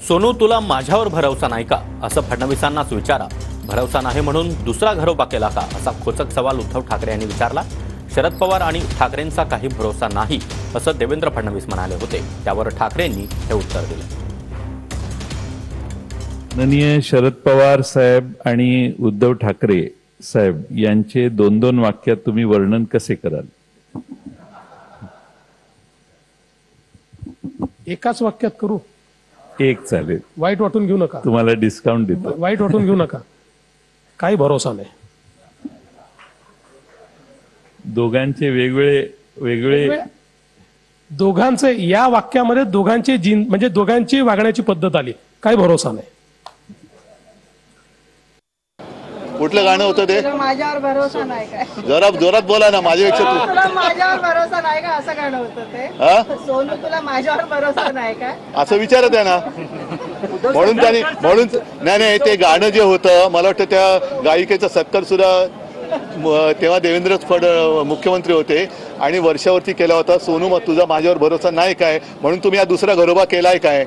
सोनू तुला माझ्यावर भरवसा नाही का असं फडणवीसांनाच विचारा. भरवसा नाही म्हणून दुसरा घरोबा केला का असा खोचक सवाल उद्धव ठाकरे यांनी विचारला. शरद पवार आणि ठाकरेंचा काही भरोसा नाही असं देवेंद्र फडणवीस म्हणाले होते. त्यावर ठाकरेंनी हे उत्तर दिलं. माननीय शरद पवार साहेब आणि उद्धव ठाकरे साहेब यांचे दोन दोन वाक्यात तुम्ही वर्णन कसे कराल? एकाच वाक्यात करू? एक चालेल. वाईट वाटून घेऊ नका. तुम्हाला डिस्काउंट देतो. वाईट वाटून घेऊ नका. काही भरोसा नाही. दोघांचे वेगवेगळे दोघांचे या वाक्यामध्ये दोघांचे म्हणजे दोघांची वागण्याची पद्धत आली. काही भरोसा नाही. कुठलं गाणं होतं ते? माझ्यावर भरोसा नाही काय? जरा जोरात बोला ना. माझ्यापेक्षा तुला माझ्यावर भरोसा नाही का असं गाणं होतं ते? सोनू तुला माझ्यावर भरोसा नाही काय असं विचारत आहे ना. म्हणून नाही ते गाणं जे होतं, मला वाटतं त्या गायिकेचा सत्कार सुद्धा तेव्हा देवेंद्र मुख्यमंत्री होते आणि वर्षावरती केला होता. सोनू मग तुझा माझ्यावर भरोसा नाही काय म्हणून तुम्ही हा दुसरा घरोबा केलाय काय?